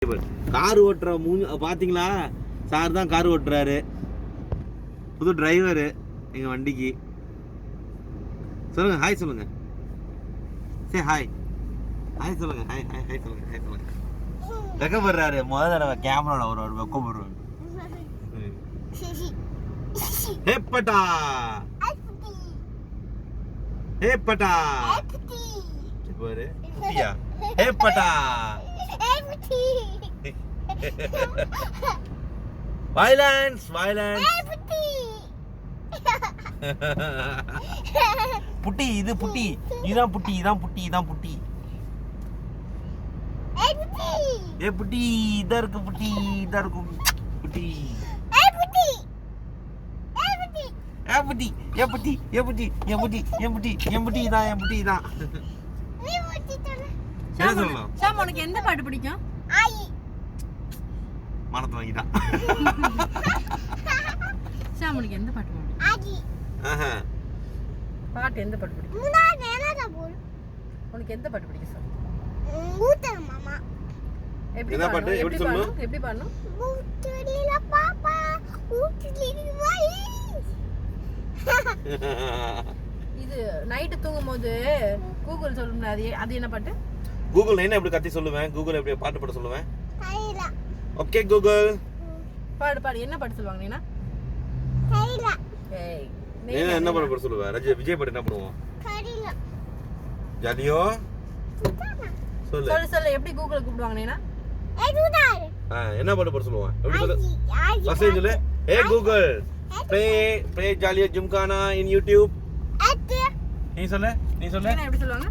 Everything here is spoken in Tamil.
கார் ஓட்டுற பாத்தீங்களா? சார் தான் கார் ஓட்டுறாரு, புது டிரைவரு எங்க வண்டிக்கு. சொல்லுங்க, ஹாய் சொல்லுங்க. சரி ஹாய் ஹாய் சொல்லுங்க. ஹாய் ஹாய் ஹாய் சொல்லுங்க. ஹாய் சொல்லுங்க. வெக்கப்படுறாரு, முதல் தடவை கேமரால ஒரு வெக்கப்படுறாரு. ஹேப்பட்டா ஹேப்பட்டா பாரு குட்டியா. ஹேப்பட்டா வைலன்ஸ் வைலன்ஸ். புட்டி இது புட்டி, இதான் புட்டி, இதான் புட்டி, இதான் புட்டி. ஏ புட்டி, இதா இருக்கு புட்டி, இதா இருக்கு புட்டி. ஏ புட்டி ஏ புட்டி ஏ புட்டி ஏ புட்டி ஏ புட்டி ஏ புட்டி ஏ புட்டி இதான், என் புட்டி இதான். என்ன சொல்லலாம்? சாம், உனக்கு எந்த பாட்டு பிடிக்கும்? மனத்தை வாங்கிட்டான். சாம், உனக்கு எந்த பாட்டு பிடிக்கும்? பாட்டு எந்த பாட்டு பிடிக்கும்? உனக்கு எந்த பாட்டு பிடிக்கும் சார்? எப்படி என்ன பாட்டு? எப்படி சொல்லணும்? எப்படி பாடணும்? இது நைட்டு தூங்கும்போது கூகுள் சொல்லுங்க, அது என்ன பாட்டு? கூகுள் என்ன எப்படி கத்தி சொல்லுவேன்? கூகுள் எப்படி பாட்டு பாட சொல்லுவேன்? ஓகே கூகுள் பாடு பாடு. என்ன பாட்டு சொல்லுவாங்க நீனா? ஏய், நீனா என்ன பாட்டு பாட சொல்லுவேன்? விஜய் பாட்டு என்ன பண்ணுவோம்? ஜாலியோ சொல்லு சொல்லு சொல்லு. எப்படி கூகுள் கூப்பிடுவாங்க நீனா? என்ன பாட்டு பாட சொல்லுவான்? எப்படி சொல்லு? ஃபர்ஸ்ட் சொல்லு. ஏ கூகுள் ப்ளே ஜாலியோ ஜிம்கானா இன் யூடியூப். நீ சொல்லு, நீ சொல்லு. நீனா எப்படி சொல்லுவாங்க?